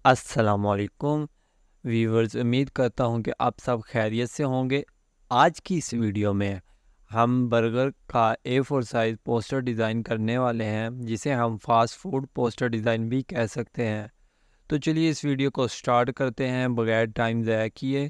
अस्सलामुअलैकुम व्यूवर्स, उम्मीद करता हूँ कि आप सब खैरियत से होंगे। आज की इस वीडियो में हम बर्गर का A4 साइज़ पोस्टर डिज़ाइन करने वाले हैं, जिसे हम फास्ट फूड पोस्टर डिज़ाइन भी कह सकते हैं। तो चलिए इस वीडियो को स्टार्ट करते हैं बगैर टाइम ज़ाया किए।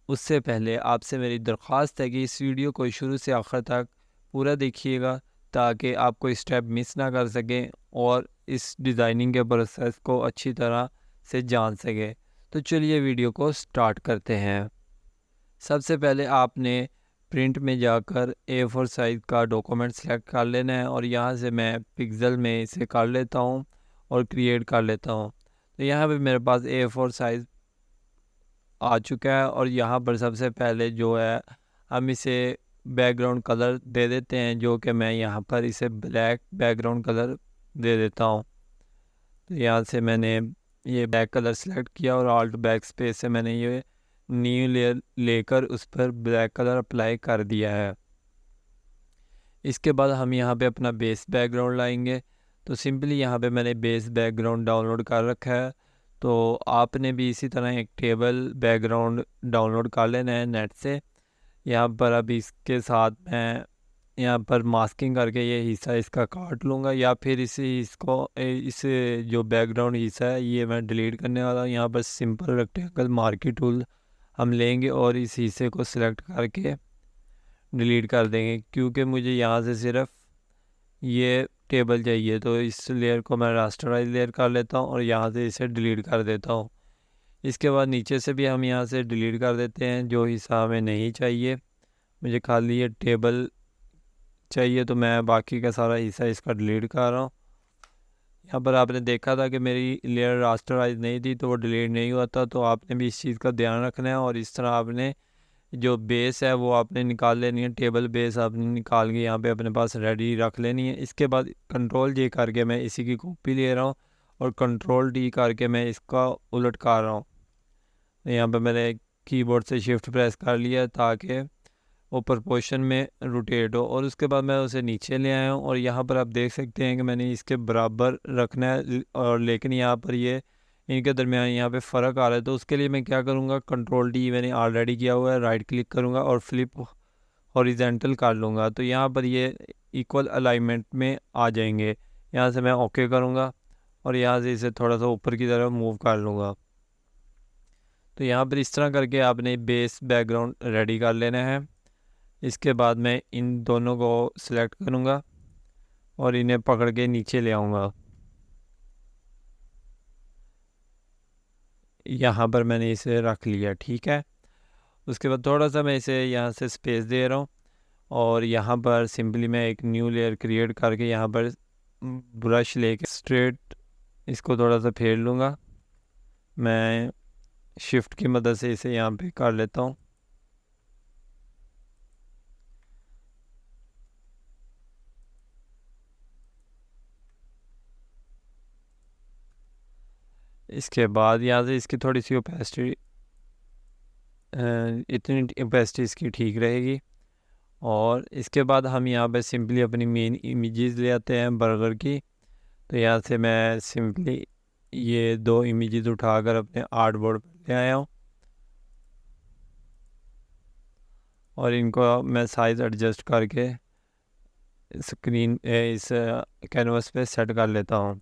उससे पहले आपसे मेरी दरख्वास्त है कि इस वीडियो को शुरू से आखिर तक पूरा देखिएगा, ताकि आप कोई स्टेप मिस ना कर सकें और इस डिज़ाइनिंग के प्रोसेस को अच्छी तरह से जान सके। तो चलिए वीडियो को स्टार्ट करते हैं। सबसे पहले आपने प्रिंट में जाकर A4 साइज़ का डॉक्यूमेंट सेलेक्ट कर लेना है और यहाँ से मैं पिक्सल में इसे कर लेता हूँ और क्रिएट कर लेता हूँ। तो यहाँ पे मेरे पास A4 साइज़ आ चुका है और यहाँ पर सबसे पहले जो है हम इसे बैकग्राउंड कलर दे देते हैं, जो कि मैं यहाँ पर इसे ब्लैक बैकग्राउंड कलर दे देता हूँ। तो यहाँ से मैंने ये बैक कलर सेलेक्ट किया और ऑल्ट बैक स्पेस से मैंने ये न्यू लेयर लेकर उस पर ब्लैक कलर अप्लाई कर दिया है। इसके बाद हम यहाँ पे अपना बेस बैकग्राउंड लाएंगे। तो सिंपली यहाँ पे मैंने बेस बैकग्राउंड डाउनलोड कर रखा है। तो आपने भी इसी तरह एक टेबल बैकग्राउंड डाउनलोड कर लेना है नेट से। यहाँ पर अब इसके साथ मैं यहाँ पर मास्किंग करके ये हिस्सा इसका काट लूँगा, या फिर इस जो बैकग्राउंड हिस्सा है ये मैं डिलीट करने वाला हूँ। यहाँ पर सिंपल रेक्टेंगल मार्की टूल हम लेंगे और इस हिस्से को सिलेक्ट करके डिलीट कर देंगे, क्योंकि मुझे यहाँ से सिर्फ ये टेबल चाहिए। तो इस लेयर को मैं रास्टराइज लेयर कर लेता हूँ और यहाँ से इसे डिलीट कर देता हूँ। इसके बाद नीचे से भी हम यहाँ से डिलीट कर देते हैं जो हिस्सा हमें नहीं चाहिए। मुझे खाली ये टेबल चाहिए, तो मैं बाकी का सारा हिस्सा इसका डिलीट कर रहा हूँ। यहाँ पर आपने देखा था कि मेरी लेयर रास्टराइज नहीं थी, तो वो डिलीट नहीं हुआ था। तो आपने भी इस चीज़ का ध्यान रखना है और इस तरह आपने जो बेस है वो आपने निकाल लेनी है। टेबल बेस आपने निकाल के यहाँ पे अपने पास रेडी रख लेनी है। इसके बाद कंट्रोल J करके मैं इसी की कॉपी ले रहा हूँ और कंट्रोल D करके मैं इसका उलट कर रहा हूँ। यहाँ पे मैंने कीबोर्ड से शिफ्ट प्रेस कर लिया ताकि वो प्रोपोर्शन में रोटेट हो, और उसके बाद मैं उसे नीचे ले आया हूँ। और यहाँ पर आप देख सकते हैं कि मैंने इसके बराबर रखना है, और लेकिन यहाँ पर ये इनके दरमियान यहाँ पे फ़र्क आ रहा है। तो उसके लिए मैं क्या करूँगा, कंट्रोल D मैंने ऑलरेडी किया हुआ है, राइट क्लिक करूँगा और फ्लिप हॉरिजेंटल कर लूँगा। तो यहाँ पर ये इक्वल अलाइनमेंट में आ जाएंगे। यहाँ से मैं ओके करूँगा और यहाँ से इसे थोड़ा सा ऊपर की तरफ मूव कर लूँगा। तो यहाँ पर इस तरह करके आपने बेस बैकग्राउंड रेडी कर लेना है। इसके बाद मैं इन दोनों को सिलेक्ट करूँगा और इन्हें पकड़ के नीचे ले आऊँगा। यहाँ पर मैंने इसे रख लिया, ठीक है। उसके बाद थोड़ा सा मैं इसे यहाँ से स्पेस दे रहा हूँ और यहाँ पर सिंपली मैं एक न्यू लेयर क्रिएट करके यहाँ पर ब्रश लेके स्ट्रेट इसको थोड़ा सा फेर लूँगा। मैं शिफ्ट की मदद से इसे यहाँ पे कर लेता हूँ। इसके बाद यहाँ से इसकी थोड़ी सी ओपेसिटी, इतनी ओपेसिटी इसकी ठीक रहेगी। और इसके बाद हम यहाँ पे सिंपली अपनी मेन इमेजेस ले आते हैं बर्गर की। तो यहाँ से मैं सिंपली ये दो इमेजेस उठाकर अपने आर्टबोर्ड पर ले आया हूँ और इनको मैं साइज़ एडजस्ट करके स्क्रीन इस कैनवस पे सेट कर लेता हूँ।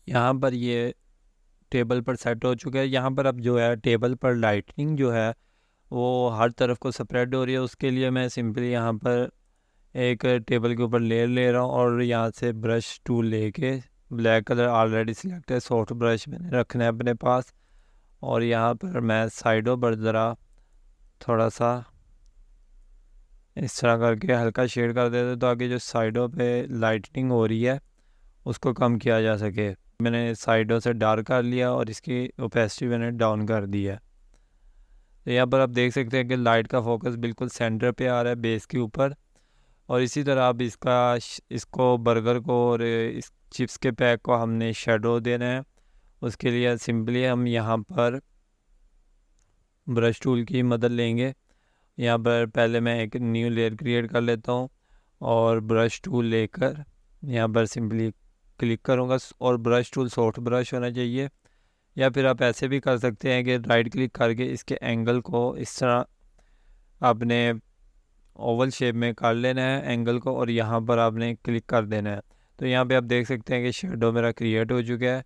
यहाँ पर ये टेबल पर सेट हो चुका है। यहाँ पर अब जो है टेबल पर लाइटनिंग जो है वो हर तरफ को स्प्रेड हो रही है। उसके लिए मैं सिंपली यहाँ पर एक टेबल के ऊपर लेयर ले रहा हूँ और यहाँ से ब्रश टूल लेके, ब्लैक कलर ऑलरेडी सिलेक्ट है, सॉफ्ट ब्रश मैंने रखना है अपने पास। और यहाँ पर मैं साइडों पर ज़रा थोड़ा सा इस तरह करके हल्का शेड कर देते ताकि जो साइडों पे लाइटनिंग हो रही है उसको कम किया जा सके। मैंने साइडों से डार्क कर लिया और इसकी ओपेसिटी मैंने डाउन कर दी है। तो यहाँ पर आप देख सकते हैं कि लाइट का फोकस बिल्कुल सेंटर पे आ रहा है बेस के ऊपर। और इसी तरह आप इसको बर्गर को और इस चिप्स के पैक को हमने शेडो देना है। उसके लिए सिंपली हम यहाँ पर ब्रश टूल की मदद लेंगे। यहाँ पर पहले मैं एक न्यू लेयर क्रिएट कर लेता हूँ और ब्रश टूल लेकर यहाँ पर सिंपली क्लिक करूँगा और ब्रश टूल सॉफ्ट ब्रश होना चाहिए। या फिर आप ऐसे भी कर सकते हैं कि राइट क्लिक करके इसके एंगल को इस तरह आपने ओवल शेप में कर लेना है एंगल को, और यहाँ पर आपने क्लिक कर देना है। तो यहाँ पे आप देख सकते हैं कि शेडो मेरा क्रिएट हो चुका है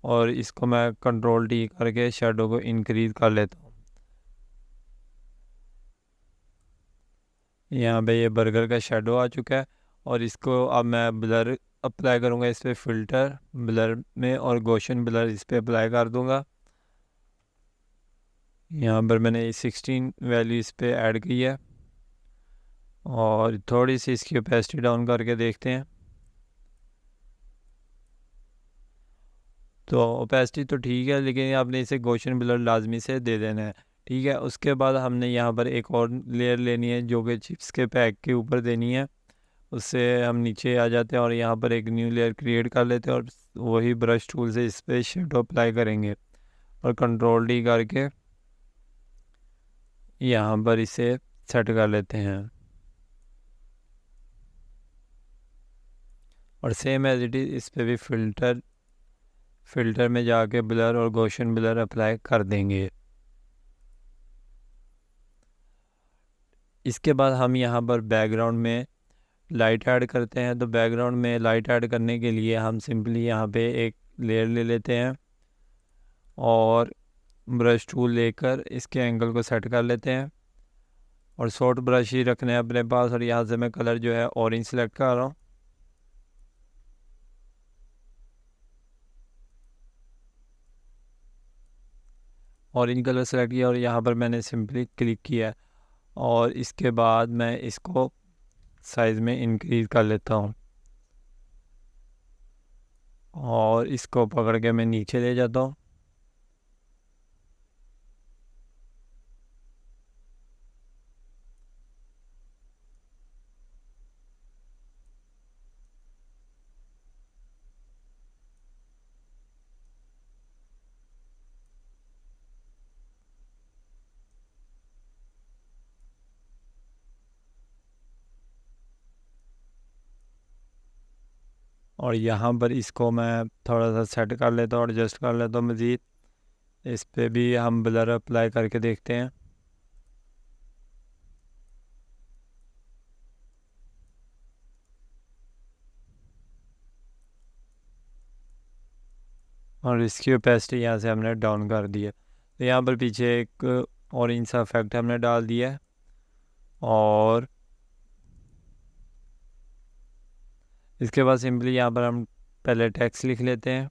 और इसको मैं कंट्रोल टी करके शेडो को इंक्रीज़ कर लेता हूँ। यहाँ पे ये बर्गर का शेडो आ चुका है और इसको अब मैं ब्लर अप्लाई करूँगा इस पर फ़िल्टर ब्लर में, और गॉसियन ब्लर इस पर अप्लाई कर दूँगा। यहाँ पर मैंने 16 वैल्यू इस पर ऐड की है और थोड़ी सी इसकी ओपेसिटी डाउन करके देखते हैं। तो ओपेसिटी तो ठीक है, लेकिन आपने इसे गॉसियन ब्लर लाजमी से दे देना है। ठीक है, उसके बाद हमने यहाँ पर एक और लेयर लेनी है जो कि चिप्स के पैक के ऊपर देनी है। उससे हम नीचे आ जाते हैं और यहाँ पर एक न्यू लेयर क्रिएट कर लेते हैं और वही ब्रश टूल से इस पर शेडो अप्लाई करेंगे और कंट्रोल डी करके यहाँ पर इसे सेट कर लेते हैं। और सेम एज इट इज़ इस पर भी फ़िल्टर में जाके ब्लर और गॉसियन ब्लर अप्लाई कर देंगे। इसके बाद हम यहाँ पर बैकग्राउंड में लाइट ऐड करते हैं। तो बैकग्राउंड में लाइट ऐड करने के लिए हम सिंपली यहाँ पे एक लेयर ले लेते हैं और ब्रश टूल लेकर इसके एंगल को सेट कर लेते हैं और शॉर्ट ब्रश ही रखने हैं अपने पास। और यहाँ से मैं कलर जो है ऑरेंज सेलेक्ट कर रहा हूँ। ऑरेंज कलर सेलेक्ट किया और यहाँ पर मैंने सिंपली क्लिक किया है और इसके बाद मैं इसको साइज़ में इंक्रीज़ कर लेता हूँ और इसको पकड़ के मैं नीचे ले जाता हूँ। और यहाँ पर इसको मैं थोड़ा सा सेट कर लेता हूँ, एडजस्ट कर लेता हूँ मज़ीद। इस पे भी हम ब्लर अप्लाई करके देखते हैं। और इसकी ओपेसिटी यहाँ से हमने डाउन कर दी है। तो यहाँ पर पीछे एक ऑरेंज सा इफेक्ट हमने डाल दिया है और इसके बाद सिंपली यहाँ पर हम पहले टेक्स्ट लिख लेते हैं।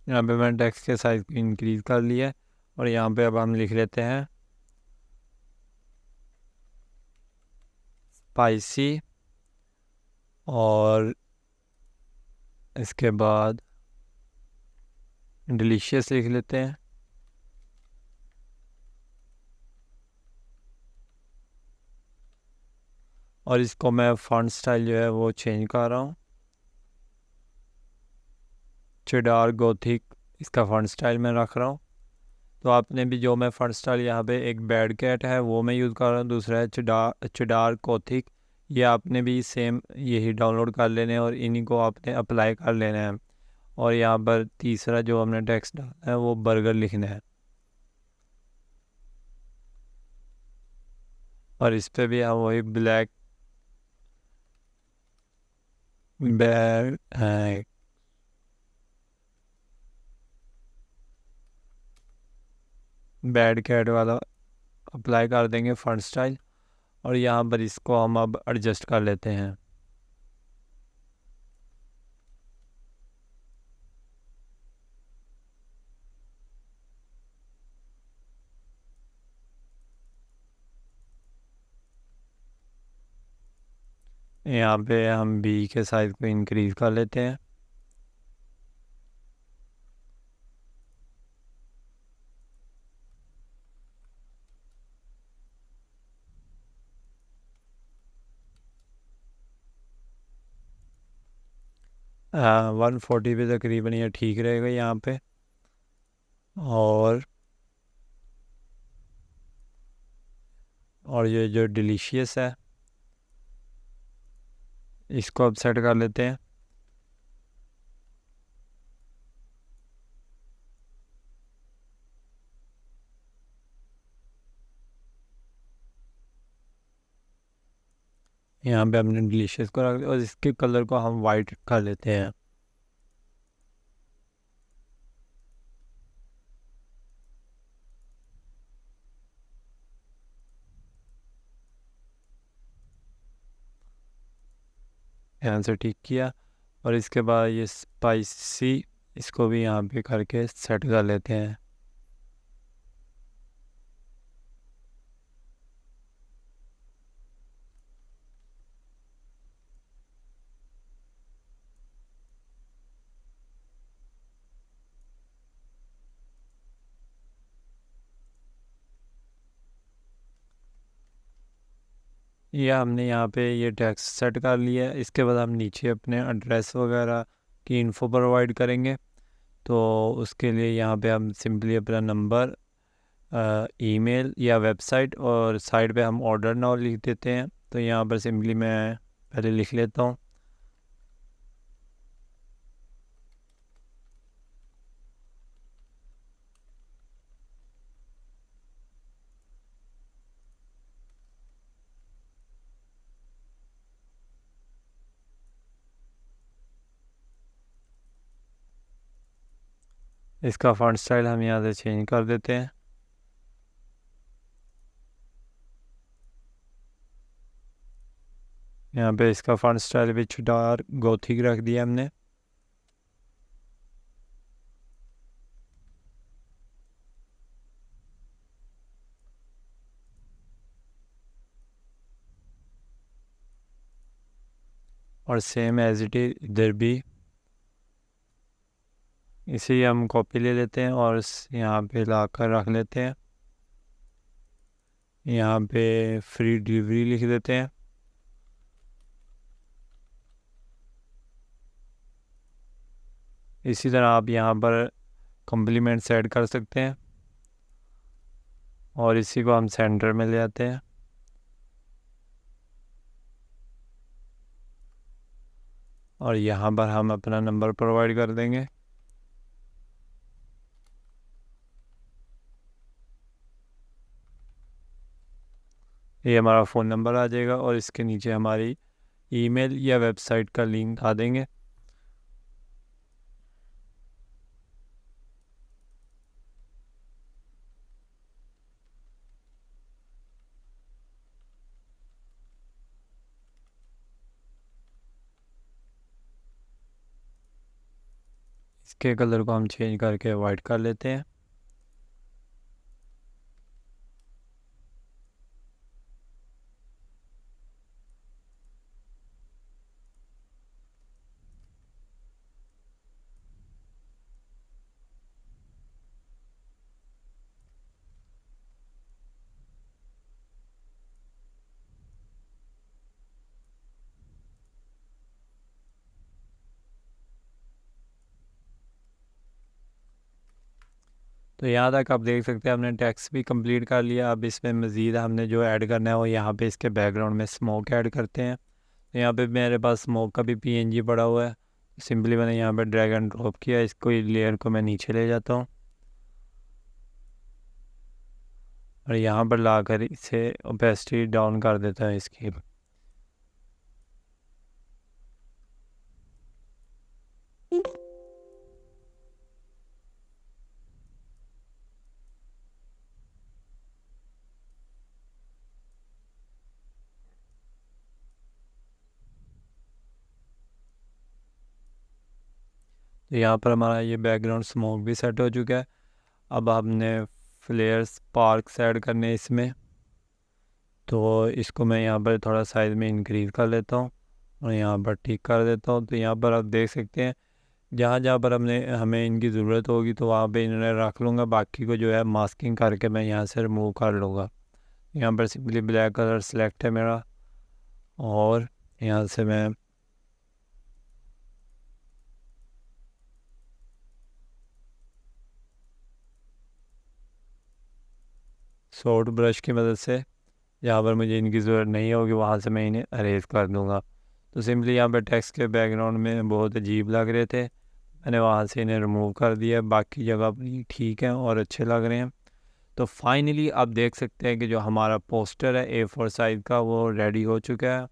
यहाँ पे मैंने टेक्स्ट के साइज को इंक्रीज़ कर लिया है और यहाँ पे अब हम लिख लेते हैं स्पाइसी, और इसके बाद डिलीशियस लिख लेते हैं। और इसको मैं फॉन्ट स्टाइल जो है वो चेंज कर रहा हूँ, चेडार गोथिक इसका फॉन्ट स्टाइल मैं रख रहा हूँ। तो आपने भी जो मैं फॉन्ट स्टाइल यहाँ पे एक बैड कैट है वो मैं यूज़ कर रहा हूँ, दूसरा है चेडार गोथिक। ये आपने भी सेम यही डाउनलोड कर लेने हैं और इन्हीं को आपने अप्लाई कर लेना है। और यहाँ पर तीसरा जो हमने टेक्स्ट डाला है वो बर्गर लिखना है और इस पे भी हम वही बैड बैड कैट वाला अप्लाई कर देंगे फॉन्ट स्टाइल। और यहाँ पर इसको हम अब एडजस्ट कर लेते हैं। यहाँ पे हम बी के साइज़ को इंक्रीज़ कर लेते हैं। हाँ, 140 पे तकरीबन ये ठीक रहेगा यहाँ पे। और ये जो डिलीशियस है इसको अब सेट कर लेते हैं। यहाँ पे हमने डिलीशियस को रख दिया और इसके कलर को हम वाइट कर लेते हैं। यहाँ से ठीक किया और इसके बाद ये स्पाइसी इसको भी यहाँ पे करके सेट कर लेते हैं। ये हमने यहाँ पे ये टेक्स्ट सेट कर लिया है। इसके बाद हम नीचे अपने एड्रेस वगैरह की इन्फो प्रोवाइड करेंगे। तो उसके लिए यहाँ पे हम सिंपली अपना नंबर, ईमेल या वेबसाइट और साइड पे हम ऑर्डर नाउ लिख देते हैं। तो यहाँ पर सिंपली मैं पहले लिख लेता हूँ। इसका फॉन्ट स्टाइल हम यहाँ से चेंज कर देते हैं। यहाँ पे इसका फॉन्ट स्टाइल भी डार्क गोथिक रख दिया हमने। और सेम एज इट इज इधर भी इसे हम कॉपी ले लेते हैं और यहाँ पे ला कर रख लेते हैं। यहाँ पे फ्री डिलीवरी लिख देते हैं। इसी तरह आप यहाँ पर कम्प्लीमेंट्स ऐड कर सकते हैं और इसी को हम सेंटर में ले आते हैं। और यहाँ पर हम अपना नंबर प्रोवाइड कर देंगे। ये हमारा फ़ोन नंबर आ जाएगा और इसके नीचे हमारी ईमेल या वेबसाइट का लिंक आ देंगे। इसके कलर को हम चेंज करके वाइट कर लेते हैं। तो यहाँ तक आप देख सकते हैं हमने टेक्स्ट भी कंप्लीट कर लिया। अब इसमें मज़ीद हमने जो ऐड करना है वो यहाँ पे इसके बैकग्राउंड में स्मोक ऐड करते हैं। तो यहाँ पे मेरे पास स्मोक का भी पीएनजी पड़ा हुआ है। सिंपली मैंने यहाँ पे ड्रैग एंड ड्रॉप किया, इसको लेयर को मैं नीचे ले जाता हूँ और यहाँ पर लाकर इसे ओपेसिटी डाउन कर देता है इसकी। तो यहाँ पर हमारा ये बैकग्राउंड स्मोक भी सेट हो चुका है। अब हमने फ्लेयर्स पार्क्स ऐड करने इसमें। तो इसको मैं यहाँ पर थोड़ा साइज में इंक्रीज़ कर लेता हूँ और यहाँ पर ठीक कर देता हूँ। तो यहाँ पर आप देख सकते हैं जहाँ जहाँ पर हमें इनकी ज़रूरत होगी तो वहाँ पे इन्हें रख लूँगा, बाकी को जो है मास्किंग करके मैं यहाँ से रिमूव कर लूँगा। यहाँ पर सिंपली ब्लैक कलर सेलेक्ट है मेरा, और यहाँ से मैं सॉफ्ट ब्रश की मदद से जहाँ पर मुझे इनकी ज़रूरत नहीं होगी वहाँ से मैं इन्हें अरेज कर दूँगा। तो सिंपली यहाँ पर टेक्स्ट के बैकग्राउंड में बहुत अजीब लग रहे थे, मैंने वहाँ से इन्हें रिमूव कर दिया, बाकी जगह अपनी ठीक है और अच्छे लग रहे हैं। तो फाइनली आप देख सकते हैं कि जो हमारा पोस्टर है A4 साइज़ का वो रेडी हो चुका है।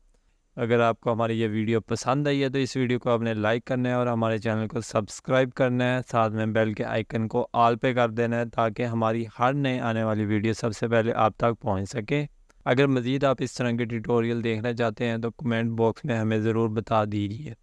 अगर आपको हमारी ये वीडियो पसंद आई है तो इस वीडियो को आपने लाइक करना है और हमारे चैनल को सब्सक्राइब करना है, साथ में बेल के आइकन को ऑल पे कर देना है ताकि हमारी हर नए आने वाली वीडियो सबसे पहले आप तक पहुंच सके। अगर मज़ीद आप इस तरह के ट्यूटोरियल देखना चाहते हैं तो कमेंट बॉक्स में हमें ज़रूर बता दीजिए।